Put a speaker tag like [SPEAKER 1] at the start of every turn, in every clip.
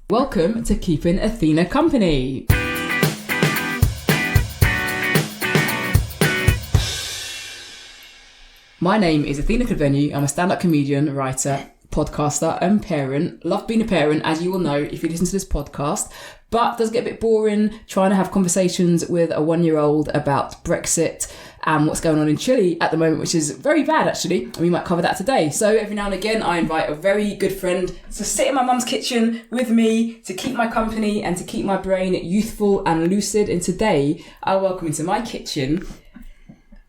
[SPEAKER 1] Welcome to Keeping Athena Company. My name is Athena Bello. I'm a stand-up comedian, writer, podcaster and parent. Love being a parent, as you will know if you listen to this podcast, but does get a bit boring trying to have conversations with a 1-year-old about Brexit and what's going on in Chile at the moment, which is very bad actually, and we might cover that today. So every now and again I invite a very good friend to sit in my mum's kitchen with me to keep my company and to keep my brain youthful and lucid. And today I welcome into my kitchen,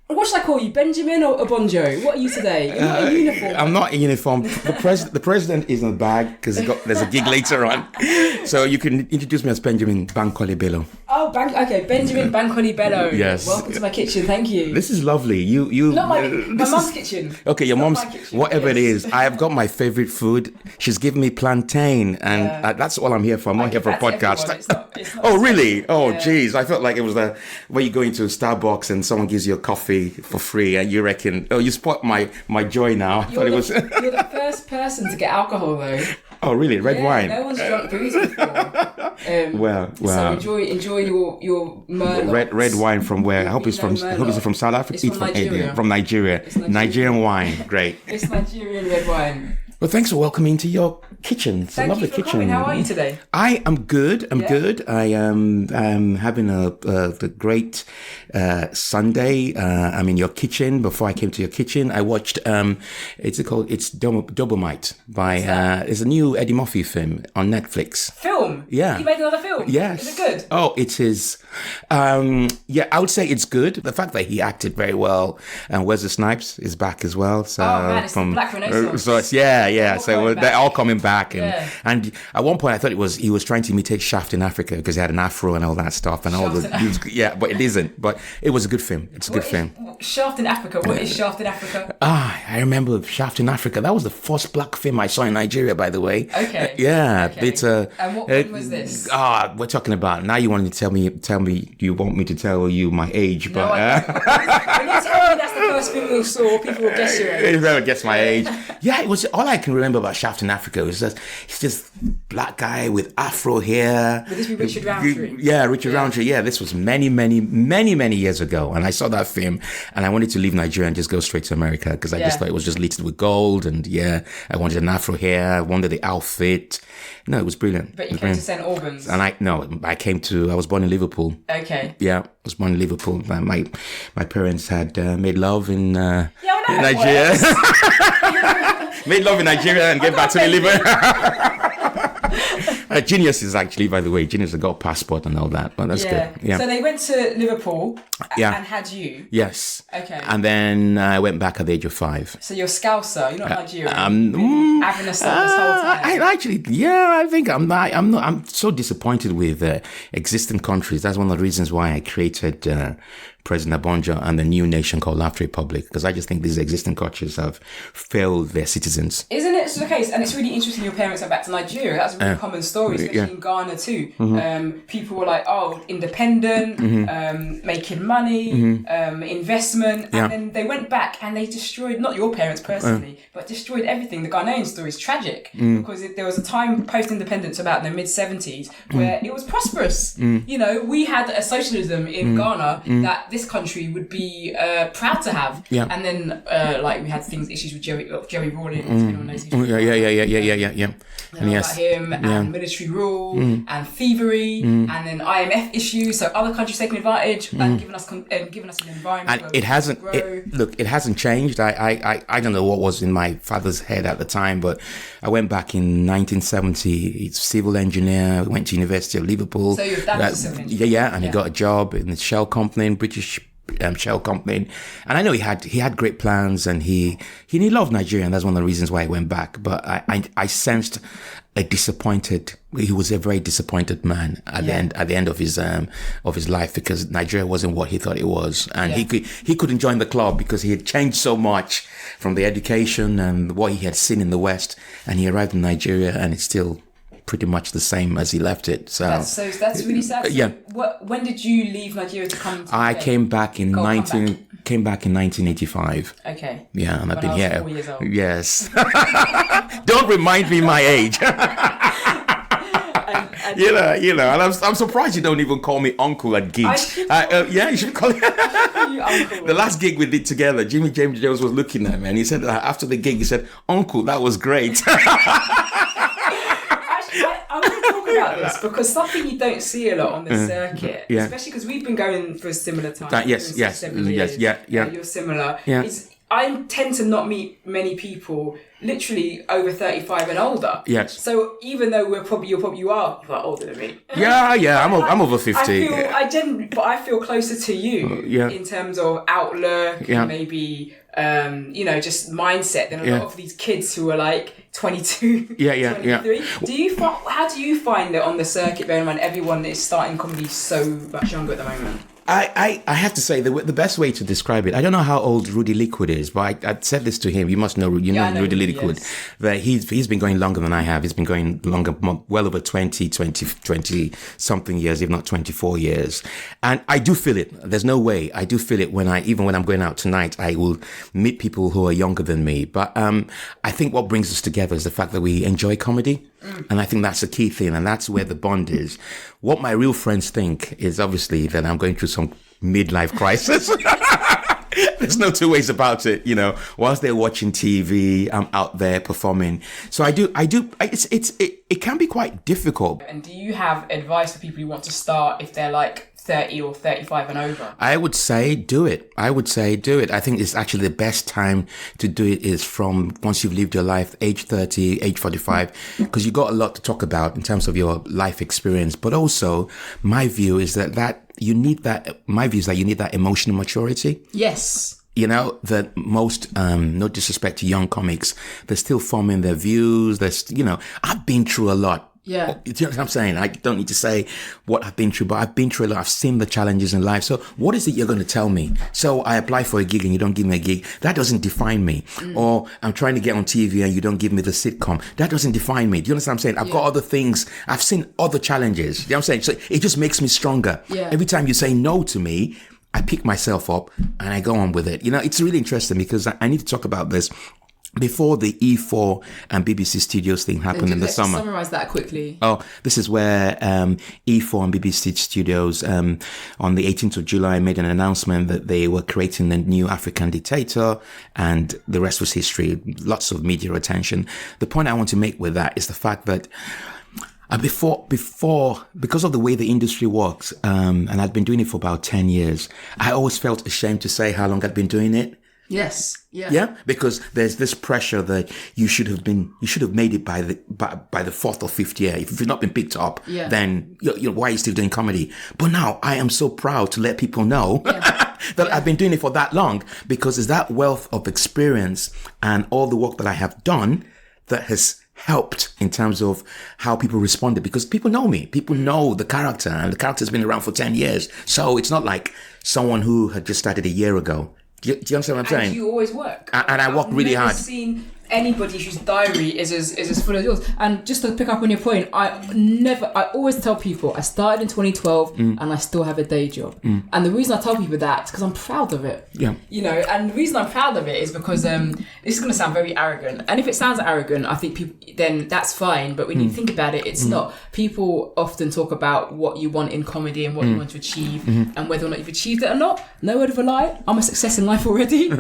[SPEAKER 1] what should I call you, Benjamin or Obonjo? What are you today? You're not in uniform.
[SPEAKER 2] I'm not in uniform. The president is in the bag because there's a gig later on. So you can introduce me as Benjamin Bankole Bello.
[SPEAKER 1] Oh, okay, Benjamin Bankole Bello.
[SPEAKER 2] Yes.
[SPEAKER 1] Welcome to my kitchen. Thank you.
[SPEAKER 2] This is lovely. You.
[SPEAKER 1] Not my mum's kitchen.
[SPEAKER 2] Okay, your mum's.
[SPEAKER 1] Kitchen,
[SPEAKER 2] whatever
[SPEAKER 1] yes.
[SPEAKER 2] it is, I have got my favorite food. She's given me plantain, and that's all I'm here for. I'm not here for a podcast.
[SPEAKER 1] It's not
[SPEAKER 2] Oh, really? Oh, geez. I felt like it was where you go into Starbucks and someone gives you a coffee for free, and you reckon, oh, you spot my joy now.
[SPEAKER 1] You're the first person to get alcohol though.
[SPEAKER 2] Oh, really? Red wine?
[SPEAKER 1] No one's drunk booze before.
[SPEAKER 2] Well.
[SPEAKER 1] So enjoy your Merlot.
[SPEAKER 2] Red wine from where? I hope it's from South Africa.
[SPEAKER 1] It's from Nigeria.
[SPEAKER 2] From Nigeria.
[SPEAKER 1] It's
[SPEAKER 2] Nigerian wine. Great.
[SPEAKER 1] It's Nigerian red wine.
[SPEAKER 2] Well, thanks for welcoming to your kitchen. It's a lovely kitchen.
[SPEAKER 1] Coming. How are you today?
[SPEAKER 2] I am good. I'm good. I am having the great Sunday. I'm in your kitchen. Before I came to your kitchen, I watched it's Doublemite by it's a new Eddie Murphy film on Netflix.
[SPEAKER 1] Film?
[SPEAKER 2] Yeah.
[SPEAKER 1] You made another film?
[SPEAKER 2] Yes.
[SPEAKER 1] Is it good?
[SPEAKER 2] Oh, it is. Yeah, I would say it's good. The fact that he acted very well, and Wesley Snipes is back as well. So
[SPEAKER 1] it's the Black Renaissance.
[SPEAKER 2] So it's so they're all coming back, and at one point I thought he was trying to imitate Shaft in Africa because he had an afro and all that stuff and but it isn't. But it was a good film. It's a good film.
[SPEAKER 1] Shaft in Africa. What is Shaft in Africa?
[SPEAKER 2] I remember Shaft in Africa. That was the first black film I saw in Nigeria, by the way.
[SPEAKER 1] Okay.
[SPEAKER 2] Yeah,
[SPEAKER 1] okay.
[SPEAKER 2] It's
[SPEAKER 1] and what film was this?
[SPEAKER 2] We're talking about now. You wanted to tell me. You want me to tell you my age?
[SPEAKER 1] No,
[SPEAKER 2] but
[SPEAKER 1] when you tell me that's the first film you saw, people will guess your age.
[SPEAKER 2] Whoever guess my age. Yeah, it was all I can remember about Shaft in Africa was that he's just black guy with afro hair.
[SPEAKER 1] Would this be Richard Roundtree?
[SPEAKER 2] Yeah, Richard Roundtree. Yeah, this was many years ago, and I saw that film, and I wanted to leave Nigeria and just go straight to America because I just thought it was just littered with gold, and I wanted an afro hair, I wanted the outfit. No, it was brilliant.
[SPEAKER 1] But you came to St Albans.
[SPEAKER 2] And I was born in Liverpool.
[SPEAKER 1] Okay.
[SPEAKER 2] Yeah, I was born in Liverpool. My parents had made love in Nigeria. Made love in Nigeria and get back to Liverpool. Geniuses, actually, by the way. Geniuses got a passport and all that, but that's good. Yeah.
[SPEAKER 1] So they went to Liverpool and had you?
[SPEAKER 2] Yes.
[SPEAKER 1] Okay.
[SPEAKER 2] And then I went back at the age of 5.
[SPEAKER 1] So you're Scouser, you're not Nigerian. Having a son this whole time.
[SPEAKER 2] I think I'm so disappointed with existing countries. That's one of the reasons why I created President Obonjo and the new nation called Lafta Republic, because I just think these existing countries have failed their citizens.
[SPEAKER 1] Isn't it the case? And it's really interesting your parents went back to Nigeria. That's a really common story, especially in Ghana too. Mm-hmm. People were like, independent, making money, investment, and then they went back and they destroyed, not your parents personally, but destroyed everything. The Ghanaian story is tragic because there was a time post-independence about in the mid-70s where it was prosperous. You know, we had a socialism in Ghana that this country would be proud to have. Yeah. And then we had issues with Jerry Rawlings. Anyone knows who
[SPEAKER 2] Yeah.
[SPEAKER 1] And about him and military rule and thievery and then IMF issues. So other countries taking advantage and giving us an environment.
[SPEAKER 2] And it hasn't changed. I don't know what was in my father's head at the time, but I went back in 1970. He's a civil engineer. Went to University of Liverpool.
[SPEAKER 1] So your dad was a civil engineer.
[SPEAKER 2] Yeah, and he got a job in the Shell company, British Shell company, and I know he had great plans, and he loved Nigeria, and that's one of the reasons why he went back. But I sensed he was a very disappointed man at the end of his life, because Nigeria wasn't what he thought it was, and he couldn't join the club because he had changed so much from the education and what he had seen in the West, and he arrived in Nigeria and it's still pretty much the same as he left it. So
[SPEAKER 1] that's really sad. So when did you leave Nigeria to come to
[SPEAKER 2] I came back in 1985.
[SPEAKER 1] Okay.
[SPEAKER 2] Yeah, and I've been here.
[SPEAKER 1] 4 years old.
[SPEAKER 2] Yes. Don't remind me my age. And I'm surprised you don't even call me uncle at gigs. You should call me
[SPEAKER 1] uncle.
[SPEAKER 2] The last gig we did together, Jimmy James Jones was looking at me and he said after the gig, he said, "Uncle, that was great."
[SPEAKER 1] I want to talk about this because something you don't see a lot on the circuit, especially because we've been going for a similar time.
[SPEAKER 2] Yes,
[SPEAKER 1] You're similar.
[SPEAKER 2] Yeah.
[SPEAKER 1] I tend to not meet many people literally over 35 and older.
[SPEAKER 2] Yes.
[SPEAKER 1] So even though you are quite older than me.
[SPEAKER 2] I'm over 50.
[SPEAKER 1] I feel closer to you in terms of outlook and maybe just mindset than a lot of these kids who are like 22, 23. How do you find it on the circuit, bearing in mind everyone is starting comedy so much younger at the moment?
[SPEAKER 2] I have to say the best way to describe it, I don't know how old Rudy Liquid is, but I said this to him. You must know, Rudy Liquid. Yes. That he's been going longer than I have. He's been going longer, well over 20 something years, if not 24 years. And I do feel it. There's no way. I do feel it even when I'm going out tonight, I will meet people who are younger than me. But I think what brings us together is the fact that we enjoy comedy. And I think that's a key thing, and that's where the bond is. What my real friends think is obviously that I'm going through some midlife crisis. There's no two ways about it, Whilst they're watching TV, I'm out there performing. So it can be quite difficult.
[SPEAKER 1] And do you have advice for people who want to start if they're like 30 or 35 and over?
[SPEAKER 2] I would say do it. I think it's actually the best time to do it is from once you've lived your life, age 30, age 45, because you got a lot to talk about in terms of your life experience. But also, my view is that you need that emotional maturity.
[SPEAKER 1] Yes.
[SPEAKER 2] That most, no disrespect to young comics, they're still forming their views. I've been through a lot.
[SPEAKER 1] Yeah.
[SPEAKER 2] Do you know what I'm saying? I don't need to say what I've been through, but I've been through a lot. I've seen the challenges in life. So what is it you're going to tell me? So I apply for a gig and you don't give me a gig. That doesn't define me. Or I'm trying to get on TV and you don't give me the sitcom. That doesn't define me. Do you understand what I'm saying? I've got other things. I've seen other challenges. Do you know what I'm saying? So it just makes me stronger.
[SPEAKER 1] Yeah.
[SPEAKER 2] Every time you say no to me, I pick myself up and I go on with it. It's really interesting because I need to talk about this. Before the E4 and BBC Studios thing happened in the summer.
[SPEAKER 1] Summarise that quickly.
[SPEAKER 2] Oh, this is where E4 and BBC Studios on the 18th of July made an announcement that they were creating a new African dictator, and the rest was history. Lots of media attention. The point I want to make with that is the fact that before, because of the way the industry works, and I'd been doing it for about 10 years, I always felt ashamed to say how long I'd been doing it.
[SPEAKER 1] Yes. Yeah.
[SPEAKER 2] Yeah, because there's this pressure that you should have made it by the fourth or fifth year. If you've not been picked up, then why are you still doing comedy? But now I am so proud to let people know that I've been doing it for that long, because it's that wealth of experience and all the work that I have done that has helped in terms of how people responded, because people know me. People know the character, and the character's been around for 10 years. So it's not like someone who had just started a year ago. Do you understand what I'm saying?
[SPEAKER 1] And you always work.
[SPEAKER 2] And I work really hard.
[SPEAKER 1] I've never seen anybody whose diary is as full as yours. And just to pick up on your point, I always tell people I started in 2012 and I still have a day job. And the reason I tell people that is because I'm proud of it.
[SPEAKER 2] Yeah.
[SPEAKER 1] And the reason I'm proud of it is because this is going to sound very arrogant. And if it sounds arrogant, I think people, then that's fine. But when you think about it, it's not. People often talk about what you want in comedy and what you want to achieve and whether or not you've achieved it or not. No word of a lie. I'm a success in life already.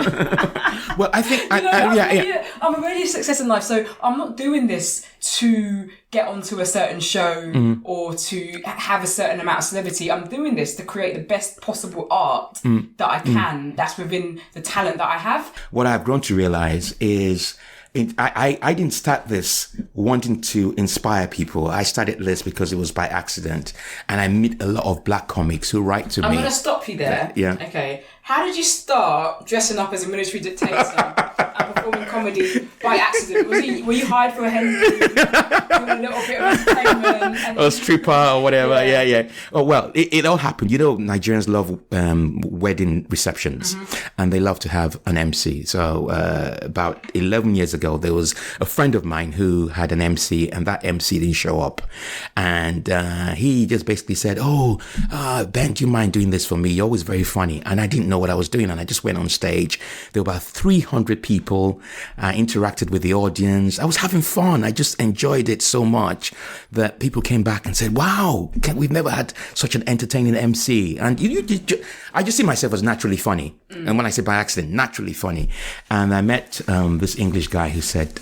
[SPEAKER 2] Well, I think
[SPEAKER 1] I'm already a success in life, so I'm not doing this to get onto a certain show or to have a certain amount of celebrity. I'm doing this to create the best possible art that I can. That's within the talent that I have.
[SPEAKER 2] What I've grown to realize is I didn't start this wanting to inspire people. I started this because it was by accident, and I meet a lot of black comics who write to me.
[SPEAKER 1] I'm going to stop you there.
[SPEAKER 2] Yeah.
[SPEAKER 1] Okay. How did you start dressing up as a military dictator and performing comedy by accident? Were you hired for a Henry, doing a little bit of entertainment?
[SPEAKER 2] Or a stripper or whatever. Yeah. Oh, well, it all happened. Nigerians love wedding receptions and they love to have an MC. So about 11 years ago, there was a friend of mine who had an MC, and that MC didn't show up. And he just basically said, Ben, do you mind doing this for me? You're always very funny. And I didn't know what I was doing, and I just went on stage. There were about 300 people interacting interacted with the audience. I was having fun. I just enjoyed it so much that people came back and said, wow, we've never had such an entertaining MC. And I just see myself as naturally funny. And when I say by accident, naturally funny. And I met this English guy who said,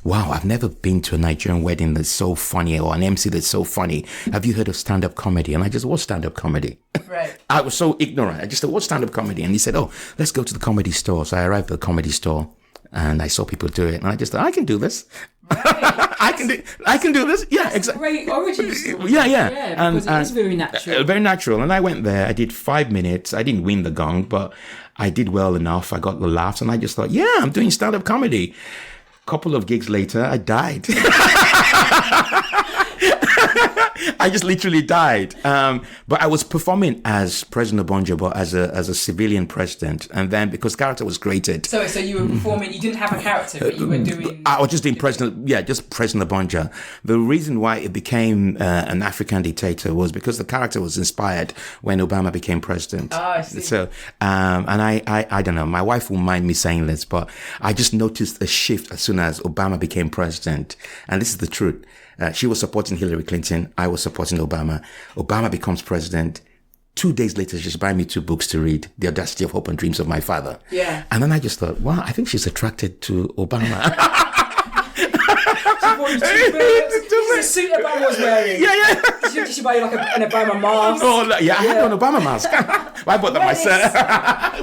[SPEAKER 2] wow, I've never been to a Nigerian wedding that's so funny, or an MC that's so funny. Have you heard of stand-up comedy? And I just, what's stand-up comedy?
[SPEAKER 1] Right.
[SPEAKER 2] I was so ignorant. I just said, what's stand-up comedy? And he said, oh, let's go to the comedy store. So I arrived at the comedy store and I saw people do it. And I just thought, I can do this. Right. I can do this. Yeah, exactly.
[SPEAKER 1] Great origin story.
[SPEAKER 2] Yeah.
[SPEAKER 1] Because it is very natural.
[SPEAKER 2] Very natural. And I went there. I did 5 minutes. I didn't win the gong, but I did well enough. I got the laughs, and I just thought, yeah, I'm doing stand-up comedy. Couple of gigs later, I died. I just literally died. But I was performing as President Obonjo, but as a civilian president. And then because character was created.
[SPEAKER 1] So you were performing, you didn't have a character, but you were doing...
[SPEAKER 2] I was just doing just President Obonjo. The reason why it became an African dictator was because the character was inspired when Obama became president.
[SPEAKER 1] Oh, I see.
[SPEAKER 2] So, and I don't know, my wife won't mind me saying this, but I just noticed a shift as soon as Obama became president. And this is the truth. She was supporting Hillary Clinton. I was supporting Obama. Obama becomes president. 2 days later, she's buying me 2 books to read, The Audacity of Hope and Dreams of My Father.
[SPEAKER 1] Yeah.
[SPEAKER 2] And then I just thought, wow, I think she's attracted to Obama.
[SPEAKER 1] The suit Obama was wearing.
[SPEAKER 2] Yeah.
[SPEAKER 1] Did she buy you like an Obama mask?
[SPEAKER 2] Oh, yeah, I had an Obama mask. I bought that myself.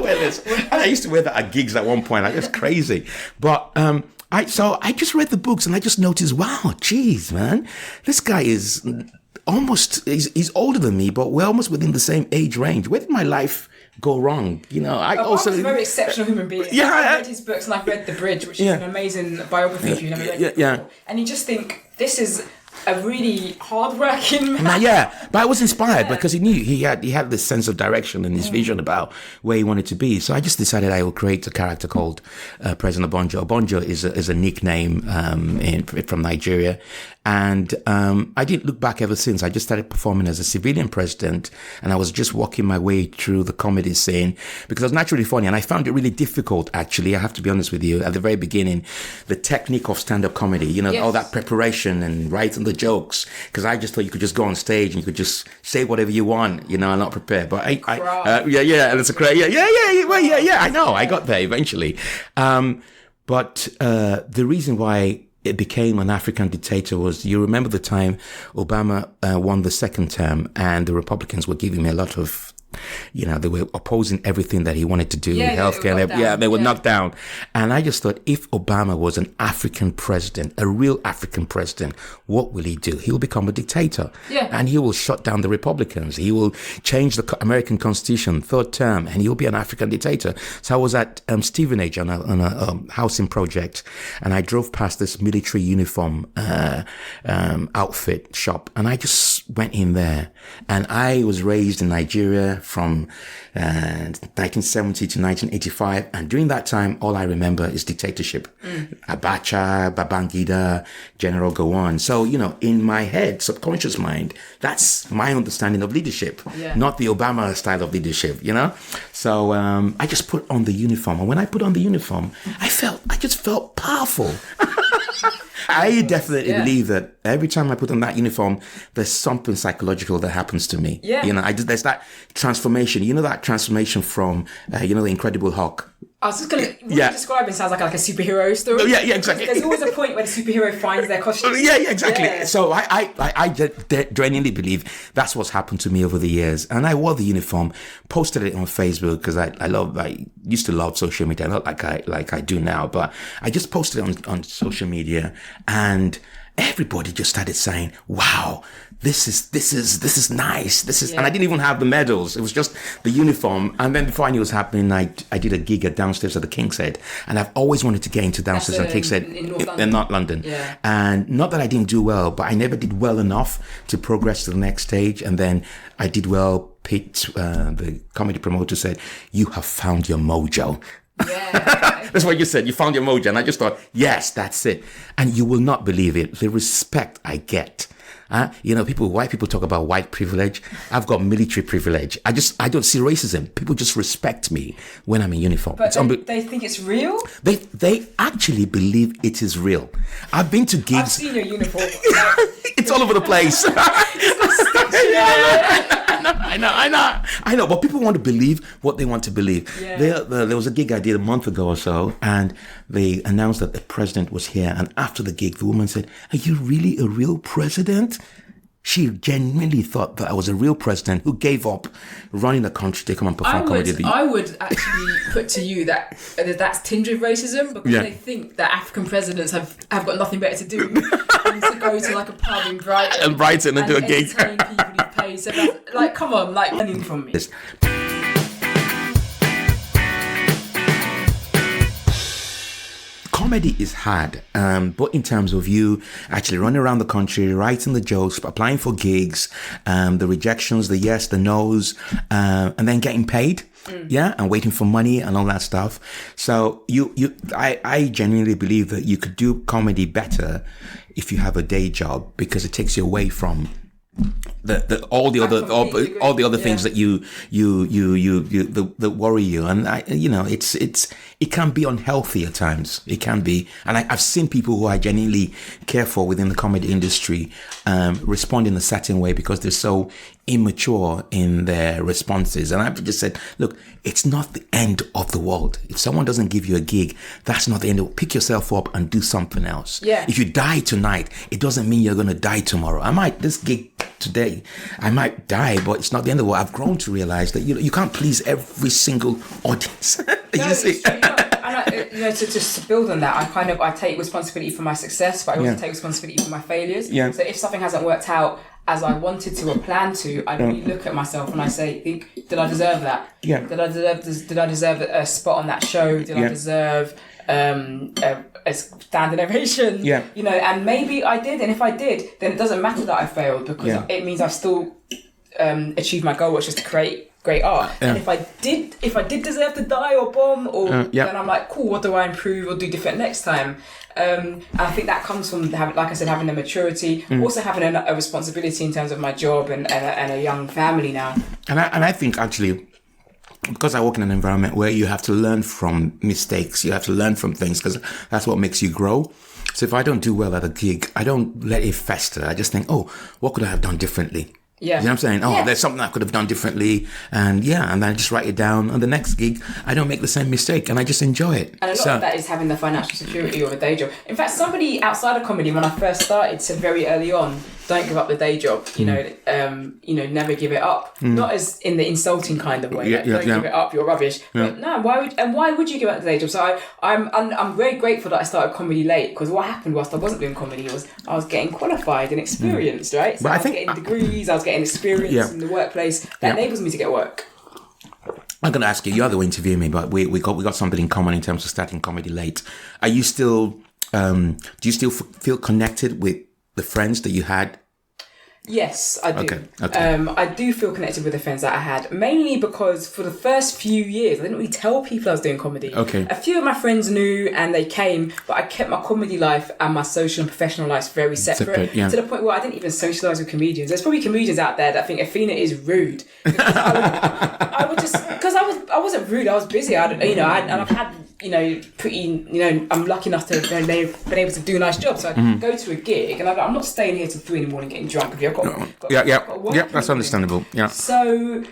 [SPEAKER 2] Wear this. And I used to wear that at gigs at one point. Like, that's crazy. But, so I just read the books and I just noticed, wow, geez, man, this guy is he's older than me, but we're almost within the same age range. Where did my life go wrong? You know,
[SPEAKER 1] Obama's a very exceptional human being.
[SPEAKER 2] Yeah,
[SPEAKER 1] I read his books and I've read The Bridge, which is an amazing biography if you've never read it before. And you just think, this is a really hard-working man.
[SPEAKER 2] Yeah, but I was inspired because he knew he had this sense of direction and this vision about where he wanted to be. So I just decided I would create a character called President Obonjo. Obonjo is a nickname from Nigeria. And I didn't look back ever since. I just started performing as a civilian president, and I was just walking my way through the comedy scene because I was naturally funny, and I found it really difficult, actually. I have to be honest with you. At the very beginning, the technique of stand-up comedy, you know, all that preparation and writing the jokes, because I just thought you could just go on stage and you could just say whatever you want, you know, and not prepare. But and it's a great, I know, I got there eventually. But the reason why it became an African dictator was, you remember the time Obama won the second term and the Republicans were giving me a lot of, you know, they were opposing everything that he wanted to do, healthcare. They were knocked down. And I just thought, if Obama was an African president, a real African president, what will he do? He will become a dictator. Yeah. And he will shut down the Republicans. He will change the American Constitution, third term, and he'll be an African dictator. So I was at Stevenage on a housing project, and I drove past this military uniform outfit shop, and I just went in there. And I was raised in Nigeria from 1970 to 1985, and during that time all I remember is dictatorship. Abacha, Babangida, General Gowon. So, you know, in my head, subconscious mind, that's my understanding of leadership, not the Obama style of leadership, you know. So I just put on the uniform, and when I put on the uniform, I just felt powerful. I definitely believe that every time I put on that uniform, there's something psychological that happens to me. Yeah. You know, there's that transformation. You know, that transformation from, the Incredible Hulk.
[SPEAKER 1] I was just going to... What you're describing sounds like a superhero story.
[SPEAKER 2] Yeah, exactly.
[SPEAKER 1] There's always a point where the superhero finds their costume.
[SPEAKER 2] Yeah, exactly. Yeah. So I genuinely believe that's what's happened to me over the years. And I wore the uniform, posted it on Facebook because I used to love social media, not like I do now, but I just posted it on social media, and everybody just started saying, wow, this is nice. And I didn't even have the medals. It was just the uniform. And then before I knew it was happening, I did a gig at downstairs at the King's Head. And I've always wanted to get into downstairs at King's Head in North London. Yeah. And not that I didn't do well, but I never did well enough to progress to the next stage. And then I did well. Pete, the comedy promoter, said, "You have found your mojo." Yeah. That's what you said. You found your mojo. And I just thought, yes, that's it. And you will not believe it. The respect I get. White people talk about white privilege. I've got military privilege. I don't see racism. People just respect me when I'm in uniform.
[SPEAKER 1] But they think it's real?
[SPEAKER 2] They actually believe it is real. I've been to gigs.
[SPEAKER 1] I've seen your uniform.
[SPEAKER 2] It's all over the place. I know, but people want to believe what they want to believe.
[SPEAKER 1] Yeah.
[SPEAKER 2] There was a gig I did a month ago or so, and they announced that the president was here. And after the gig, the woman said, "Are you really a real president?" She genuinely thought that I was a real president who gave up running the country to come and perform comedy.
[SPEAKER 1] I would actually put to you that that's tinged with racism, because they think that African presidents have got nothing better to do than to go to like a pub in Brighton
[SPEAKER 2] and do a gig.
[SPEAKER 1] Entertain people who pay. So that's, like, come on, like, learning from me.
[SPEAKER 2] Yes. Comedy is hard, but in terms of you actually running around the country, writing the jokes, applying for gigs, the rejections, the yes, the no's, and then getting paid, and waiting for money and all that stuff. So I genuinely believe that you could do comedy better if you have a day job, because it takes you away from all the other things that that worry you, and it can be unhealthy at times. It can be, and I've seen people who I genuinely care for within the comedy industry respond in a certain way because they're so immature in their responses. And I've just said, look, it's not the end of the world. If someone doesn't give you a gig, that's not the end of it. Pick yourself up and do something else.
[SPEAKER 1] Yeah.
[SPEAKER 2] If you die tonight, it doesn't mean you're going to die tomorrow. This gig today, I might die, but it's not the end of the world. I've grown to realize that you can't please every single audience. You see?
[SPEAKER 1] And to just build on that, I take responsibility for my success, but I also take responsibility for my failures.
[SPEAKER 2] Yeah.
[SPEAKER 1] So if something hasn't worked out as I wanted to or planned to, I really look at myself and I say, did I deserve that?
[SPEAKER 2] Yeah.
[SPEAKER 1] Did I deserve a spot on that show? Did I deserve a standing ovation?
[SPEAKER 2] Yeah.
[SPEAKER 1] And maybe I did, and if I did, then it doesn't matter that I failed, because it means I've still achieved my goal, which is to create great art. And if I did deserve to die or bomb, then I'm like, cool, what do I improve or do different next time? I think that comes from having the maturity, also having a responsibility in terms of my job and a young family now.
[SPEAKER 2] And I think actually, because I work in an environment where you have to learn from mistakes, you have to learn from things, because that's what makes you grow. So if I don't do well at a gig, I don't let it fester. I just think, what could I have done differently?
[SPEAKER 1] Yeah.
[SPEAKER 2] You know what I'm saying? There's something I could have done differently. And then I just write it down. On the next gig, I don't make the same mistake and I just enjoy it.
[SPEAKER 1] And a lot of that is having the financial security of a day job. In fact, somebody outside of comedy, when I first started, said very early on, don't give up the day job. Never give it up. Not as in the insulting kind of way. Don't give it up. You're rubbish. Yeah. But no, why would you give up the day job? So I'm very grateful that I started comedy late, because what happened whilst I wasn't doing comedy was I was getting qualified and experienced, right? So I was getting degrees. I was getting experience in the workplace that enables me to get work.
[SPEAKER 2] I'm going to ask you. You're the one interviewing me, but we got something in common in terms of starting comedy late. Are you still? Do you still feel connected with the friends that you had?
[SPEAKER 1] Yes, I do.
[SPEAKER 2] Okay.
[SPEAKER 1] I do feel connected with the friends that I had, mainly because for the first few years, I didn't really tell people I was doing comedy.
[SPEAKER 2] Okay.
[SPEAKER 1] A few of my friends knew and they came, but I kept my comedy life and my social and professional life very separate. To the point where I didn't even socialise with comedians. There's probably comedians out there that think Athena is rude. I wasn't rude. I was busy. I've had I'm lucky enough to have been able to do a nice job. So I go to a gig and I'm not staying here till 3 a.m. getting drunk with you.
[SPEAKER 2] That's understandable. Yeah.
[SPEAKER 1] So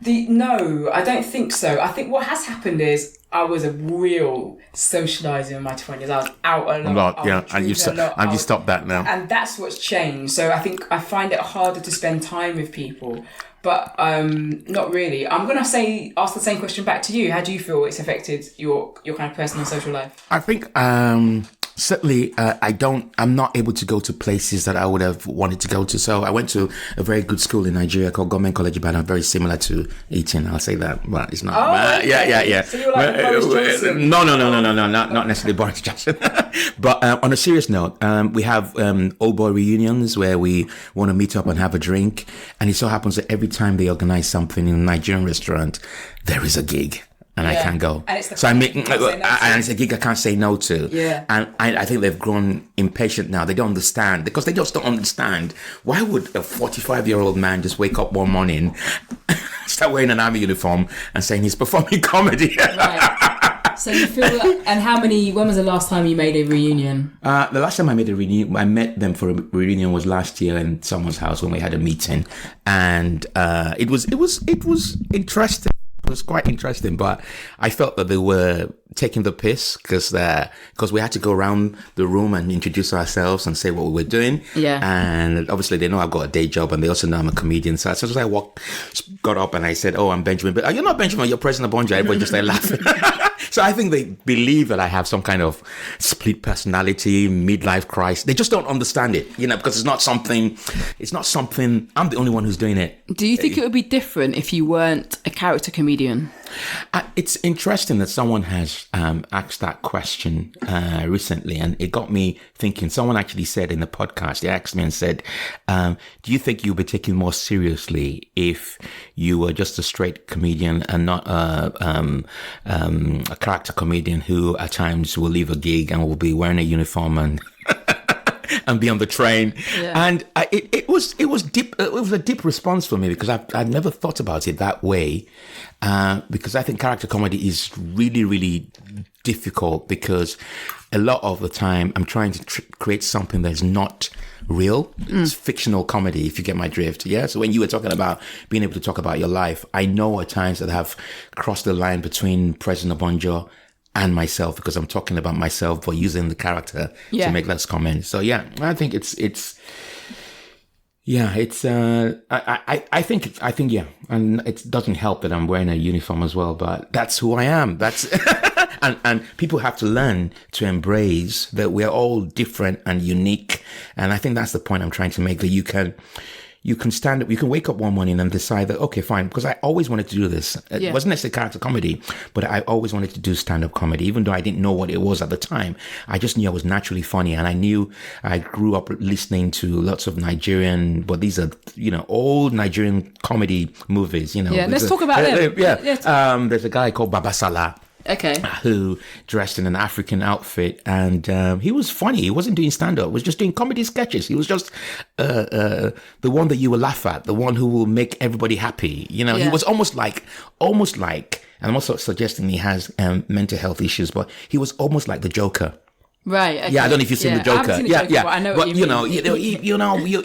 [SPEAKER 1] I don't think so. I think what has happened is I was a real socialiser in my 20s. I was out a lot.
[SPEAKER 2] And you stopped that now.
[SPEAKER 1] And that's what's changed. So I think I find it harder to spend time with people. But not really. I'm going to ask the same question back to you. How do you feel it's affected your kind of personal and social life?
[SPEAKER 2] I think certainly I'm not able to go to places that I would have wanted to go to. So I went to a very good school in Nigeria called Government College Ibadan, very similar to Eton. I'll say that. Well, it's not. Yeah.
[SPEAKER 1] So you're like Boris Johnson?
[SPEAKER 2] No, not necessarily Boris Johnson. But on a serious note, we have old boy reunions where we want to meet up and have a drink. And it so happens that every time they organize something in a Nigerian restaurant, there is a gig. and I can't go.
[SPEAKER 1] And it's the
[SPEAKER 2] so I make,
[SPEAKER 1] gig you can't say no to.
[SPEAKER 2] and it's a gig I can't say no to.
[SPEAKER 1] Yeah.
[SPEAKER 2] And I think they've grown impatient now. They don't understand, because they just don't understand. Why would a 45-year-old man just wake up one morning, start wearing an army uniform and saying he's performing comedy?
[SPEAKER 1] Right. So you feel like, and when was the last time you made a reunion?
[SPEAKER 2] The last time I made a reunion, I met them for a reunion was last year in someone's house when we had a meeting. And it was interesting. It was quite interesting, but I felt that they were taking the piss because we had to go around the room and introduce ourselves and say what we were doing.
[SPEAKER 1] Yeah.
[SPEAKER 2] And obviously they know I've got a day job, and they also know I'm a comedian. So as soon as I got up and I said, "Oh, I'm Benjamin," but you're not Benjamin, you're President Obonjo. Everybody just started laughing. So I think they believe that I have some kind of split personality, midlife crisis. They just don't understand it, because it's not something, I'm the only one who's doing it.
[SPEAKER 1] Do you think it would be different if you weren't a character comedian?
[SPEAKER 2] It's interesting that someone has asked that question recently, and it got me thinking. Someone actually said in the podcast, they asked me and said, do you think you'll be taken more seriously if you were just a straight comedian and not a character comedian who at times will leave a gig and will be wearing a uniform and and be on the train? Yeah. And it was deep. It was a deep response for me, because I'd never thought about it that way. Because I think character comedy is really, really difficult, because a lot of the time I'm trying to create something that's not real. It's fictional comedy, if you get my drift. Yeah. So when you were talking about being able to talk about your life, I know at times that I have crossed the line between President Obonjo and myself, because I'm talking about myself but using the character to make those comments. So yeah, I think I think yeah, and it doesn't help that I'm wearing a uniform as well, but that's who I am. That's and people have to learn to embrace that we're all different and unique. And I think that's the point I'm trying to make, that you can stand up, you can wake up one morning and decide that, okay, fine, because I always wanted to do this. It wasn't necessarily character comedy, but I always wanted to do stand-up comedy, even though I didn't know what it was at the time. I just knew I was naturally funny, and I knew I grew up listening to lots of Nigerian, but these are, old Nigerian comedy movies,
[SPEAKER 1] Yeah, let's talk about them.
[SPEAKER 2] There's a guy called Baba Salah.
[SPEAKER 1] Okay.
[SPEAKER 2] Who dressed in an African outfit, and he was funny. He wasn't doing stand-up. He was just doing comedy sketches. He was just the one that you will laugh at, the one who will make everybody happy. He was almost like, and I'm also suggesting he has mental health issues, but he was almost like the Joker.
[SPEAKER 1] Right. Okay.
[SPEAKER 2] Yeah, I don't know if you've seen the Joker.
[SPEAKER 1] I haven't seen the Joker, but I know what you mean.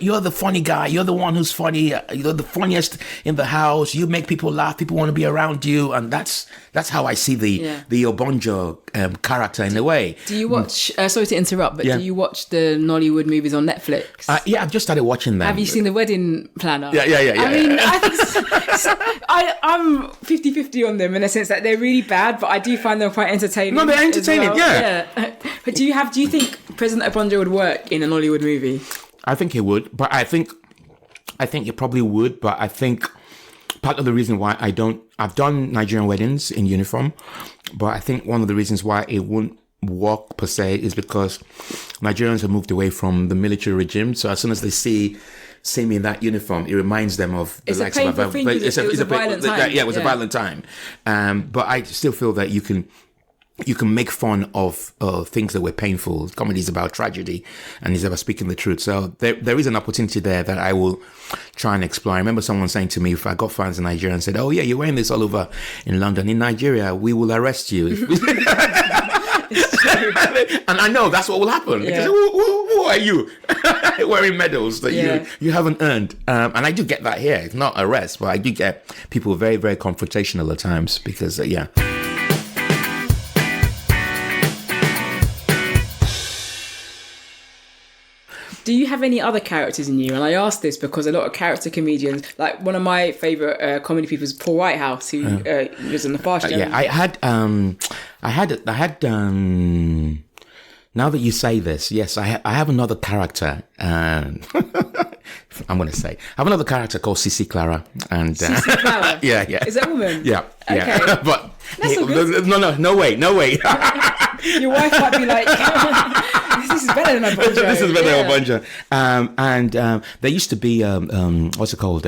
[SPEAKER 2] You're the funny guy. You're the one who's funny. You're the funniest in the house. You make people laugh. People want to be around you, and that's how I see the Obonjo character in a way.
[SPEAKER 1] Do you watch? Sorry to interrupt, but do you watch the Nollywood movies on Netflix?
[SPEAKER 2] Yeah, I've just started watching them.
[SPEAKER 1] Have you seen The Wedding Planner?
[SPEAKER 2] Yeah.
[SPEAKER 1] I mean, I think I'm 50-50 on them, in the sense that they're really bad, but I do find them quite entertaining.
[SPEAKER 2] No, they're entertaining.
[SPEAKER 1] Well. Yeah. But do you think President Obonjo would work in a Nollywood movie?
[SPEAKER 2] I think he would, but I think it probably would. But I think part of the reason why I've done Nigerian weddings in uniform, but I think one of the reasons why it won't work per se is because Nigerians have moved away from the military regime. So as soon as they see me in that uniform, it reminds them of the likes of
[SPEAKER 1] it was a violent time.
[SPEAKER 2] Yeah, it was a violent time. But I still feel that you can make fun of things that were painful. Comedy is about tragedy, and it's about speaking the truth. So there is an opportunity there that I will try and explore. I remember someone saying to me, if I got fans in Nigeria, and said, "Oh yeah, you're wearing this all over in London. In Nigeria, we will arrest you." And I know that's what will happen. Because who are you wearing medals that you haven't earned? And I do get that here. It's not arrest, but I do get people very, very confrontational at times because
[SPEAKER 1] Do you have any other characters in you? And I ask this because a lot of character comedians, like one of my favourite comedy people is Paul Whitehouse, who was in the Fast Journey.
[SPEAKER 2] I had. Now that you say this, yes, I have another character. I'm going to say I have another character called Sisi Clara, and
[SPEAKER 1] Sisi Clara.
[SPEAKER 2] Yeah.
[SPEAKER 1] Is that a woman?
[SPEAKER 2] Yeah.
[SPEAKER 1] Okay.
[SPEAKER 2] But
[SPEAKER 1] that's so good.
[SPEAKER 2] No way.
[SPEAKER 1] Your wife might be like. This is better than Obonjo.
[SPEAKER 2] This is better than Obonjo. And there used to be what's it called?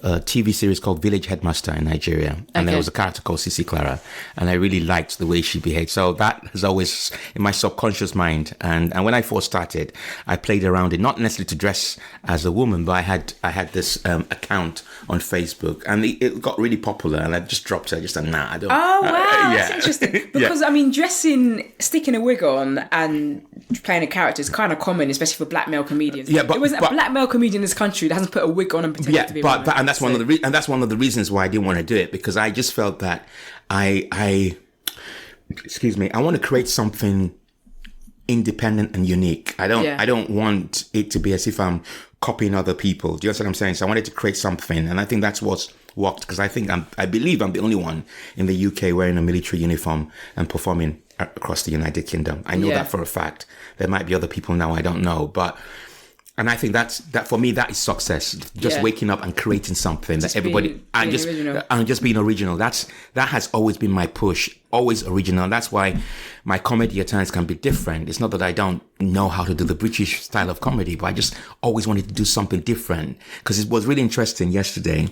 [SPEAKER 2] A TV series called Village Headmaster in Nigeria, and there was a character called Sisi Clara, and I really liked the way she behaved. So that has always in my subconscious mind. And when I first started, I played around it, not necessarily to dress as a woman, but I had this account on Facebook, and it got really popular, and I just dropped it. I just said, nah, I don't.
[SPEAKER 1] Oh wow, that's interesting. Because I mean, sticking a wig on and playing a character is kind of common, especially for black male comedians. Yeah, but it wasn't a black male comedian in this country that hasn't put a wig on and pretended to be a woman.
[SPEAKER 2] And that's one of the reasons why I didn't want to do it, because I just felt that I want to create something independent and unique. I don't want it to be as if I'm copying other people. Do you understand what I'm saying? So I wanted to create something, and I think that's what's worked, because I believe I'm the only one in the UK wearing a military uniform and performing across the United Kingdom. I know that for a fact. There might be other people now, I don't know, and I think that for me, that is success. Just waking up and creating something that everybody just being original. That has always been my push, always original. That's why my comedy at times can be different. It's not that I don't know how to do the British style of comedy, but I just always wanted to do something different, because it was really interesting yesterday.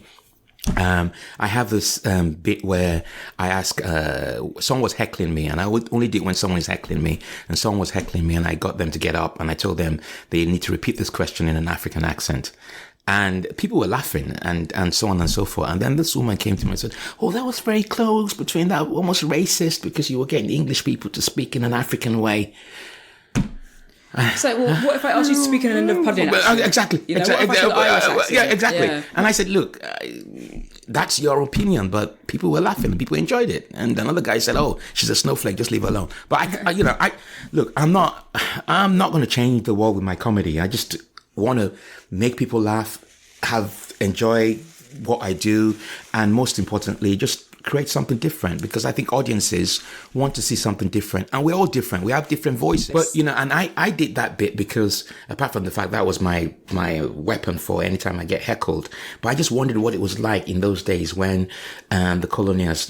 [SPEAKER 2] I have this bit where I ask, someone was heckling me, and I would only do it when someone is heckling me, and someone was heckling me, and I got them to get up, and I told them they need to repeat this question in an African accent. And people were laughing and so on and so forth. And then this woman came to me and said, oh, that was very close between that, almost racist, because you were getting English people to speak in an African way.
[SPEAKER 1] So, well, what if I asked you to speak in an Indian accent?
[SPEAKER 2] Exactly.
[SPEAKER 1] You know, exactly.
[SPEAKER 2] Yeah, exactly. Yeah. And I said, look, that's your opinion, but people were laughing. People enjoyed it. And another guy said, oh, she's a snowflake. Just leave her alone. But I'm not going to change the world with my comedy. I just want to make people laugh, enjoy what I do, and most importantly, just create something different, because I think audiences want to see something different, and we're all different. We have different voices. But and I did that bit because, apart from the fact that was my weapon for anytime I get heckled, but I just wondered what it was like in those days when the colonialists,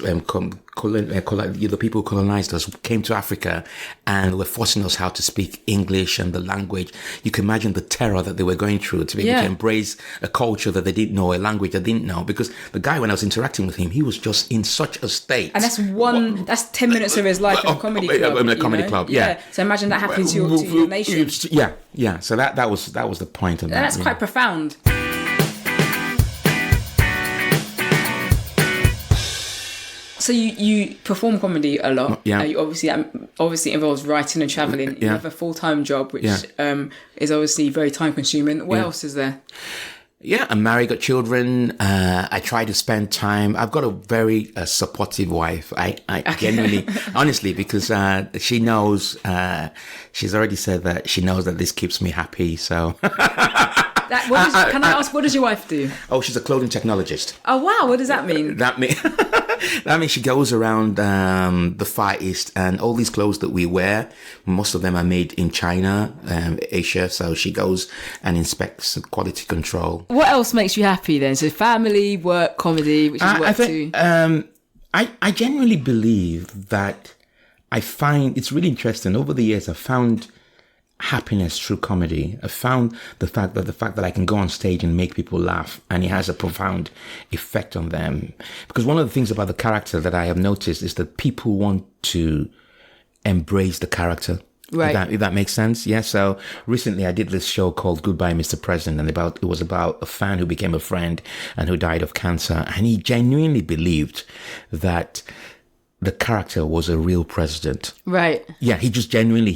[SPEAKER 2] the people who colonized us came to Africa and were forcing us how to speak English and the language. You can imagine the terror that they were going through to be able to embrace a culture that they didn't know, a language they didn't know. Because the guy, when I was interacting with him, he was just in such a state.
[SPEAKER 1] And that's 10 minutes of his life in a comedy club.
[SPEAKER 2] In a comedy club, yeah.
[SPEAKER 1] So imagine that happening to your nation.
[SPEAKER 2] Yeah. So that was the point of that.
[SPEAKER 1] And that's quite profound. So you perform comedy a lot.
[SPEAKER 2] Yeah.
[SPEAKER 1] You obviously involves writing and traveling. You have a full-time job, which is obviously very time-consuming. What else is there?
[SPEAKER 2] Yeah, I'm married, got children. I try to spend time. I've got a very supportive wife. I genuinely, honestly, because she knows. She's already said that she knows that this keeps me happy. So.
[SPEAKER 1] Can I ask, what does your wife do?
[SPEAKER 2] Oh, she's a clothing technologist.
[SPEAKER 1] Oh, wow. What does that mean?
[SPEAKER 2] That means she goes around the Far East, and all these clothes that we wear, most of them are made in China, Asia. So she goes and inspects quality control.
[SPEAKER 1] What else makes you happy then? So family, work, comedy, which is work too.
[SPEAKER 2] I genuinely believe that I find it's really interesting. Over the years, I've found happiness through comedy. I found the fact that I can go on stage and make people laugh, and it has a profound effect on them. Because one of the things about the character that I have noticed is that people want to embrace the character. Right. If that makes sense. Yeah. So recently I did this show called Goodbye, Mr. President, and it was about a fan who became a friend and who died of cancer. And he genuinely believed that the character was a real president. Right. Yeah, he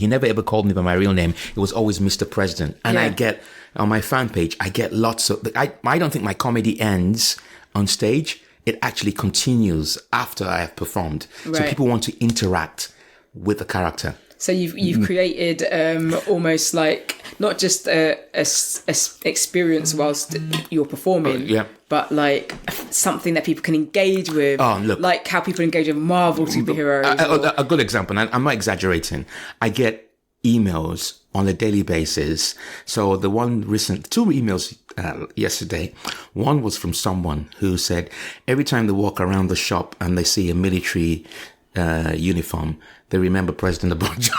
[SPEAKER 2] never ever called me by my real name. It was always Mr. President. And I get, on my fan page, I get lots of, I don't think my comedy ends on stage. It actually continues after I have performed. Right. So people want to interact with the character. So you've created almost like not just a experience whilst you're performing, but like something that people can engage with. Oh, look. Like how people engage with Marvel superheroes. A good example, and I'm not exaggerating. I get emails on a daily basis. So the two emails yesterday, one was from someone who said every time they walk around the shop and they see a military uniform, they remember President Obonjo.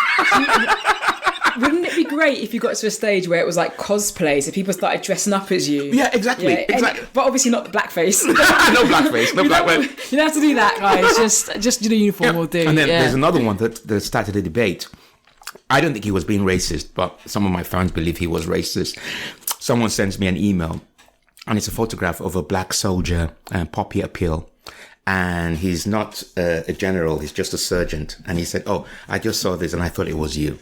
[SPEAKER 1] Wouldn't it be great if you got to a stage where it was like cosplay, so people started dressing up as you?
[SPEAKER 2] Yeah, exactly. Exactly.
[SPEAKER 1] But obviously not the blackface.
[SPEAKER 2] No blackface. No blackface.
[SPEAKER 1] You don't have to do that, guys. Just the uniform will do.
[SPEAKER 2] And then there's another one that started a debate. I don't think he was being racist, but some of my fans believe he was racist. Someone sends me an email, and it's a photograph of a black soldier, Poppy Appeal. And he's not a general, he's just a sergeant. And he said, "Oh, I just saw this and I thought it was you."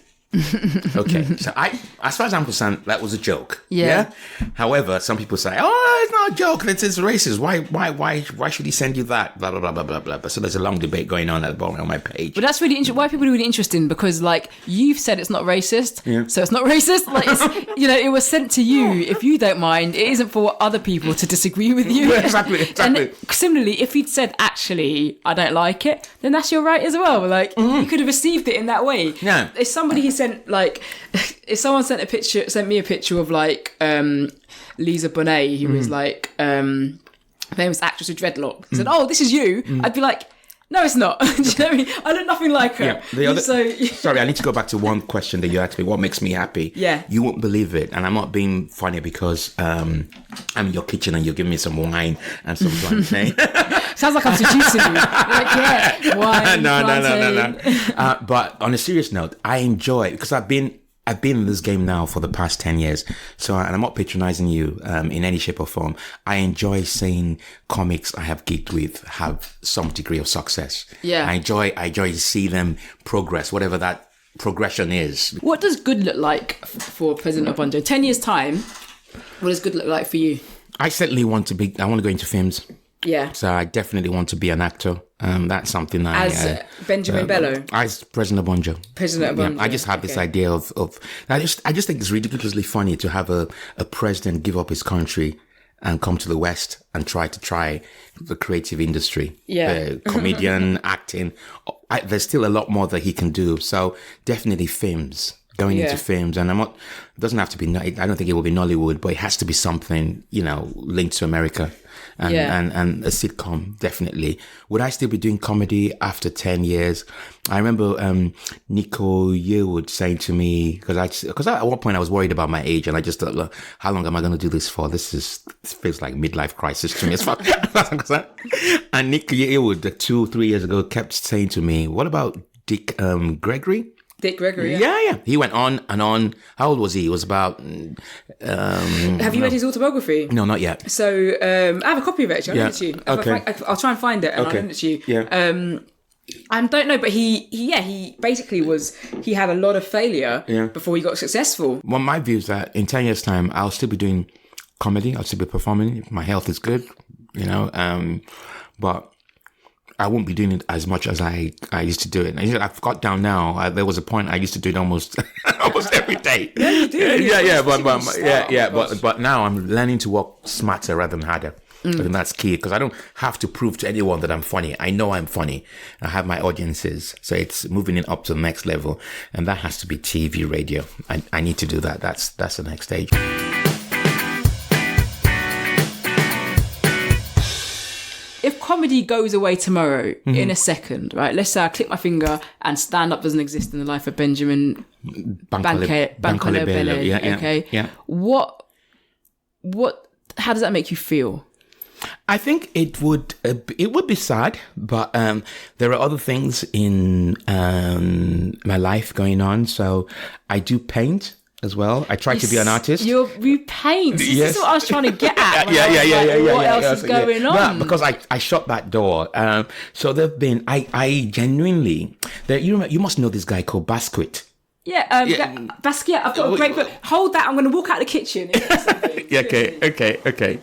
[SPEAKER 2] Okay, so as far as I'm concerned, that was a joke. Yeah. However, some people say, "Oh, it's not a joke. It's racist. Why should he send you that?" Blah blah blah blah blah blah. So there's a long debate going on at the bottom of my page.
[SPEAKER 1] But that's really interesting. Why are people really interesting? Because like you've said, it's not racist. Yeah. So it's not racist. Like it's, it was sent to you. If you don't mind, it isn't for other people to disagree with you.
[SPEAKER 2] Yeah, exactly.
[SPEAKER 1] And similarly, if he'd said, "Actually, I don't like it," then that's your right as well. Like you could have received it in that way.
[SPEAKER 2] Yeah.
[SPEAKER 1] If somebody if someone sent me a picture of like Lisa Bonet, who was like famous actress with dreadlock, said, "Oh, this is you," I'd be like, "No, it's not." Do you know what I mean? I look nothing like her.
[SPEAKER 2] Yeah. Sorry, I need to go back to one question that you asked me. What makes me happy?
[SPEAKER 1] Yeah.
[SPEAKER 2] You won't believe it, and I'm not being funny because I'm in your kitchen and you're giving me some wine and some plantain.
[SPEAKER 1] Sounds like I'm seducing you. Like, yeah, wine,
[SPEAKER 2] No. But on a serious note, I enjoy it because I've been in this game now for the past 10 years. So, and I'm not patronizing you in any shape or form. I enjoy seeing comics I have geeked with have some degree of success.
[SPEAKER 1] Yeah.
[SPEAKER 2] I enjoy to see them progress, whatever that progression is.
[SPEAKER 1] What does good look like for President Obonjo? 10 years' time, what does good look like for you?
[SPEAKER 2] I certainly want to go into films.
[SPEAKER 1] Yeah.
[SPEAKER 2] So I definitely want to be an actor. That's something
[SPEAKER 1] as Benjamin Bello.
[SPEAKER 2] As President Obonjo.
[SPEAKER 1] President Obonjo.
[SPEAKER 2] Yeah, I just have this idea of I just think it's ridiculously funny to have a president give up his country and come to the West and try the creative industry.
[SPEAKER 1] Yeah.
[SPEAKER 2] Comedian, acting. There's still a lot more that he can do. So definitely films. Going into films, and it doesn't have to be, I don't think it will be Nollywood, but it has to be something, linked to America and a sitcom, definitely. Would I still be doing comedy after 10 years? I remember Nico Yearwood saying to me, because at one point I was worried about my age, and I just thought, look, how long am I going to do this for? This feels like midlife crisis to me. As far and Nico Yearwood, 2-3 years ago, kept saying to me, what about Dick Gregory?
[SPEAKER 1] Dick Gregory,
[SPEAKER 2] yeah. He went on and on. How old was he? He was about...
[SPEAKER 1] have you read his autobiography?
[SPEAKER 2] No, not yet.
[SPEAKER 1] So, I have a copy of it, actually. I'll lend it to you.
[SPEAKER 2] Okay.
[SPEAKER 1] I'll try and find it and I'll lend it to you.
[SPEAKER 2] Yeah.
[SPEAKER 1] I don't know, but he basically he had a lot of failure before he got successful.
[SPEAKER 2] Well, my view is that in 10 years' time, I'll still be doing comedy. I'll still be performing if my health is good, but I won't be doing it as much as I used to do it. I've got down now. There was a point I used to do it almost every day.
[SPEAKER 1] Yeah, you do.
[SPEAKER 2] But now I'm learning to work smarter rather than harder. I think that's key because I don't have to prove to anyone that I'm funny. I know I'm funny. I have my audiences. So it's moving it up to the next level. And that has to be TV, radio. I need to do that. That's the next stage.
[SPEAKER 1] If comedy goes away tomorrow in a second, right? Let's say I click my finger and stand-up doesn't exist in the life of Benjamin Bankole Bello.
[SPEAKER 2] Yeah.
[SPEAKER 1] How does that make you feel?
[SPEAKER 2] I think it would be sad, but there are other things in my life going on. So I do paint as well. I try to be an artist.
[SPEAKER 1] You paint. This is what I was trying to get at. What else is going on?
[SPEAKER 2] No, because I shut that door. So there've been. I genuinely. You must know this guy called Basquiat.
[SPEAKER 1] Basquiat. I've got a great book. Hold that. I'm going to walk out the kitchen.
[SPEAKER 2] Okay.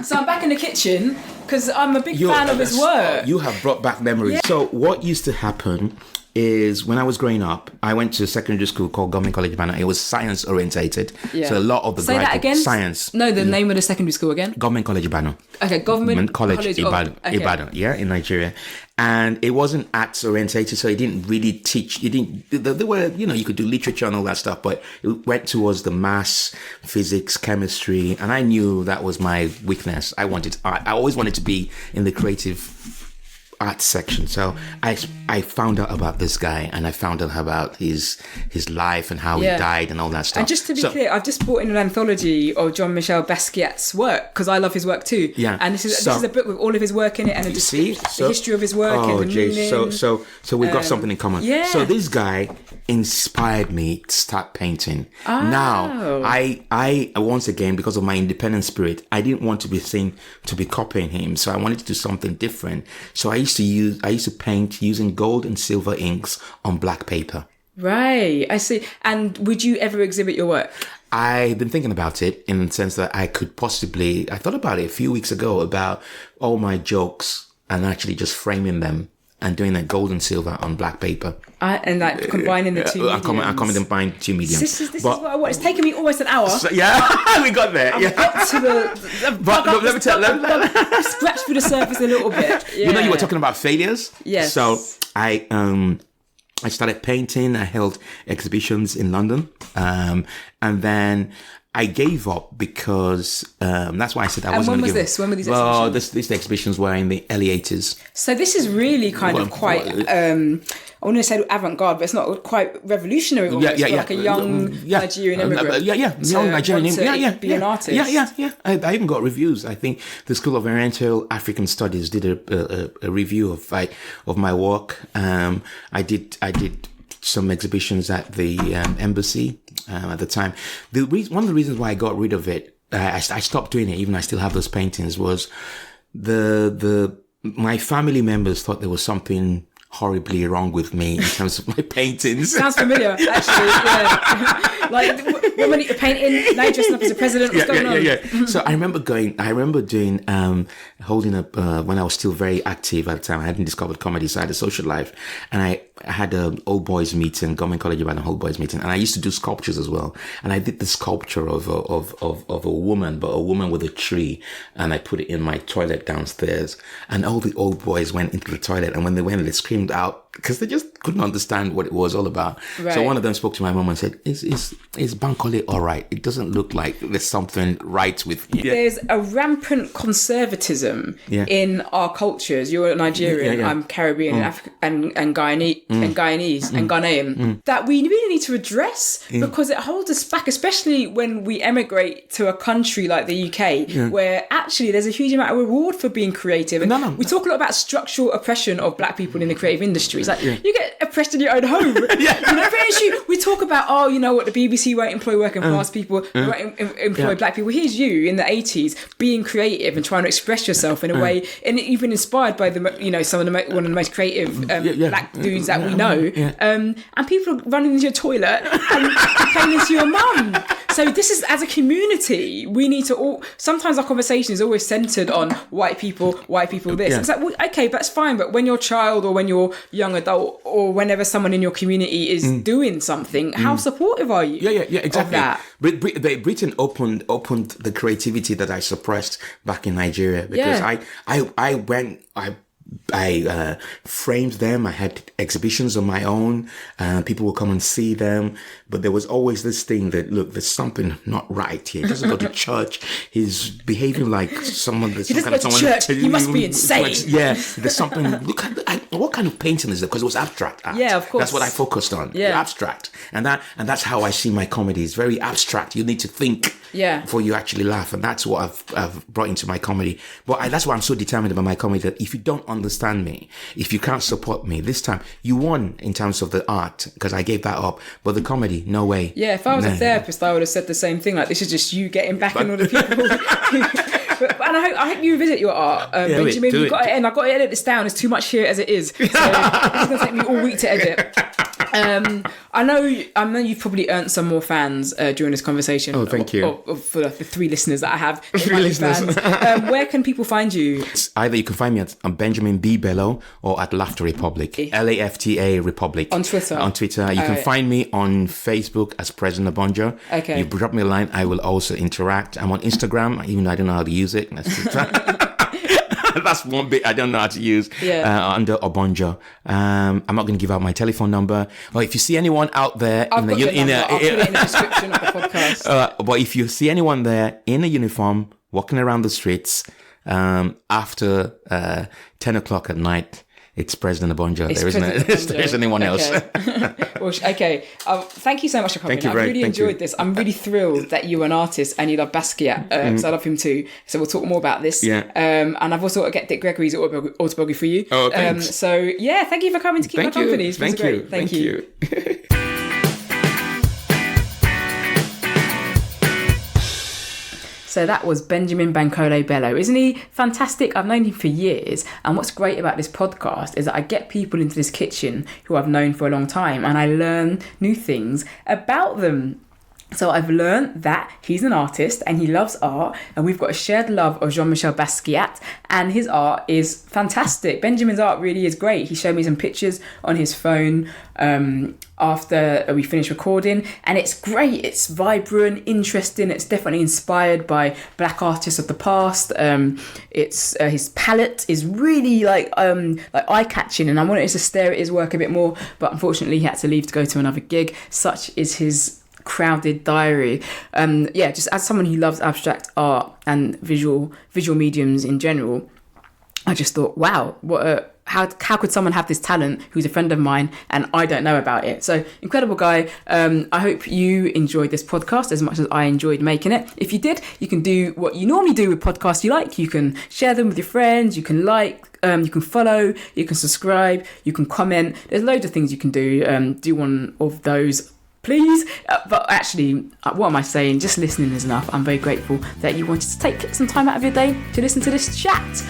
[SPEAKER 1] So I'm back in the kitchen because I'm a big fan of his work.
[SPEAKER 2] You have brought back memories. Yeah. So what used to happen is when I was growing up, I went to a secondary school called Government College Ibadan. It was science orientated. Yeah. So a lot of the
[SPEAKER 1] Say that again?
[SPEAKER 2] Science.
[SPEAKER 1] No, the name of the secondary school again?
[SPEAKER 2] Government College Ibadan.
[SPEAKER 1] Okay, Government
[SPEAKER 2] College Ibadan. Ibadan, yeah, in Nigeria. And it wasn't arts orientated, so it didn't really teach. There were, you could do literature and all that stuff, but it went towards the maths, physics, chemistry, and I knew that was my weakness. I always wanted to be in the creative art section. So I found out about this guy, and I found out about his life and how he died and all that stuff.
[SPEAKER 1] And just to be clear, I've just brought in an anthology of Jean-Michel Basquiat's work because I love his work too.
[SPEAKER 2] Yeah.
[SPEAKER 1] And this is a book with all of his work in it, and the history of his work and the meaning.
[SPEAKER 2] So we've got something in common.
[SPEAKER 1] Yeah.
[SPEAKER 2] So this guy inspired me to start painting. Now, I once again, because of my independent spirit, I didn't want to be seen to be copying him. So I wanted to do something different. So I used to paint using gold and silver inks on black paper.
[SPEAKER 1] Right, I see. And would you ever exhibit your work?
[SPEAKER 2] I've been thinking about it in the sense that I thought about it a few weeks ago about all my jokes and actually just framing them and doing that gold and silver on black paper.
[SPEAKER 1] And like combining the two mediums.
[SPEAKER 2] I'm combining two mediums.
[SPEAKER 1] This is what I want. It's taken me almost an hour.
[SPEAKER 2] So, we got there.
[SPEAKER 1] I've got to I've scratched through the surface a little bit. Yeah.
[SPEAKER 2] You know, you were talking about failures?
[SPEAKER 1] Yes.
[SPEAKER 2] So I started painting. I held exhibitions in London. And then I gave up because that's why I said I wasn't going to give up.
[SPEAKER 1] And when was this? When were these exhibitions?
[SPEAKER 2] Well, these exhibitions were in the early 80s.
[SPEAKER 1] So this is really kind of quite, I want to say avant-garde, but it's not quite revolutionary almost, like a young Nigerian immigrant.
[SPEAKER 2] Young Nigerian immigrant.
[SPEAKER 1] Be an artist.
[SPEAKER 2] I even got reviews. I think the School of Oriental African Studies did a review of my work. I did some exhibitions at the embassy at the time. One of the reasons why I got rid of it, I stopped doing it, even though I still have those paintings, was my family members thought there was something horribly wrong with me in terms of my paintings.
[SPEAKER 1] Sounds familiar, actually. Yeah. Like, when you're painting, now you're dressing up as a president, what's going on?
[SPEAKER 2] Yeah. So I remember doing, holding up, when I was still very active at the time. I hadn't discovered comedy, so I had a social life. And I had an old boys meeting, Government College about an old boys meeting. And I used to do sculptures as well. And I did the sculpture of a woman, but a woman with a tree. And I put it in my toilet downstairs. And all the old boys went into the toilet. And when they went, they screamed out because they just couldn't understand what it was all about. Right. So one of them spoke to my mom and said, is Bankole all right? It doesn't look like there's something right with you. Yeah.
[SPEAKER 1] There's a rampant conservatism in our cultures. You're Nigerian, I'm Caribbean and Guyanese and Ghanaian that we really need to address because it holds us back, especially when we emigrate to a country like the UK where actually there's a huge amount of reward for being creative. And we talk a lot about structural oppression of black people in the creative industry. It's like you get oppressed in your own home. We talk about, the BBC won't employ working class people, they won't employ black people. Here's you in the 80s being creative and trying to express yourself in a way, and even inspired by one of the most creative black dudes that we know. And people are running into your toilet and complaining to your mum. So this is, as a community, we need to all. Sometimes our conversation is always centered on white people this. It's like, well, okay, that's fine, but when your child or when your young adult or whenever someone in your community is doing something, how supportive are you?
[SPEAKER 2] Exactly.
[SPEAKER 1] Of that?
[SPEAKER 2] Britain opened the creativity that I suppressed back in Nigeria because I framed them. I had exhibitions on my own. People will come and see them. But there was always this thing that, look, there's something not right here. He doesn't go to church. He's behaving like someone that's
[SPEAKER 1] he doesn't go to church. He must be insane.
[SPEAKER 2] There's something. Look at what kind of painting is it? Because it was abstract art.
[SPEAKER 1] Yeah, of course.
[SPEAKER 2] That's what I focused on. Yeah, abstract, and that's how I see my comedy. It's very abstract. You need to think before you actually laugh, and that's what I've brought into my comedy. But that's why I'm so determined about my comedy. That if you don't understand me, if you can't support me, this time you won in terms of the art because I gave that up, but the comedy, no way.
[SPEAKER 1] Yeah, if I was a therapist, I would have said the same thing. Like, this is just you getting back on all the people. And I hope you revisit your art, Benjamin. You've got it, and I've got to edit this down. There's too much here as it is. So it's going to take me all week to edit. I know you've probably earned some more fans during this conversation.
[SPEAKER 2] Oh, thank you.
[SPEAKER 1] For the 3 listeners that I have.
[SPEAKER 2] 3 listeners.
[SPEAKER 1] Where can people find you?
[SPEAKER 2] Either you can find me at Benjamin B. Bello or at Lafta Republic. Lafta Republic.
[SPEAKER 1] On Twitter.
[SPEAKER 2] You can find me on Facebook as President Obonjo.
[SPEAKER 1] Okay.
[SPEAKER 2] You drop me a line, I will also interact. I'm on Instagram, even though I don't know how to use it. That's one bit I don't know how to use under Obonjo. I'm not going to give out my telephone number. Or if you see anyone out there,
[SPEAKER 1] I'll put it in the description of the podcast.
[SPEAKER 2] But if you see anyone there in a uniform walking around the streets after 10 o'clock at night, it's President Obonjo.
[SPEAKER 1] It's
[SPEAKER 2] There isn't
[SPEAKER 1] President
[SPEAKER 2] it?
[SPEAKER 1] Obonjo.
[SPEAKER 2] There isn't anyone else.
[SPEAKER 1] Okay. Thank you so much for coming.
[SPEAKER 2] Thank you,
[SPEAKER 1] I
[SPEAKER 2] Ray.
[SPEAKER 1] really
[SPEAKER 2] Thank you.
[SPEAKER 1] enjoyed this. I'm really thrilled that you're an artist and you love Basquiat, because I love him too. So we'll talk more about this.
[SPEAKER 2] Yeah.
[SPEAKER 1] And I've also got to get Dick Gregory's autobiography for you.
[SPEAKER 2] Oh, thanks.
[SPEAKER 1] So yeah, thank you for coming to keep my company. It's been great.
[SPEAKER 2] Thank you.
[SPEAKER 1] So that was Benjamin Bankole Bello. Isn't he fantastic? I've known him for years. And what's great about this podcast is that I get people into this kitchen who I've known for a long time and I learn new things about them. So I've learned that he's an artist and he loves art, and we've got a shared love of Jean-Michel Basquiat, and his art is fantastic. Benjamin's art really is great. He showed me some pictures on his phone after we finished recording, and it's great. It's vibrant, interesting. It's definitely inspired by black artists of the past. It's his palette is really like eye-catching, and I wanted to stare at his work a bit more, but unfortunately he had to leave to go to another gig. Such is his crowded diary. Just as someone who loves abstract art and visual mediums in general, I just thought, wow, how could someone have this talent who's a friend of mine and I don't know about it? So incredible guy. I hope you enjoyed this podcast as much as I enjoyed making it. If you did, you can do what you normally do with podcasts you like. You can share them with your friends, you can you can follow, you can subscribe, you can comment. There's loads of things you can do. Do one of those, please. But actually, what am I saying? Just listening is enough. I'm very grateful that you wanted to take some time out of your day to listen to this chat.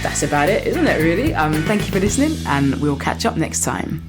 [SPEAKER 1] That's about it, isn't it, really? Thank you for listening, and we'll catch up next time.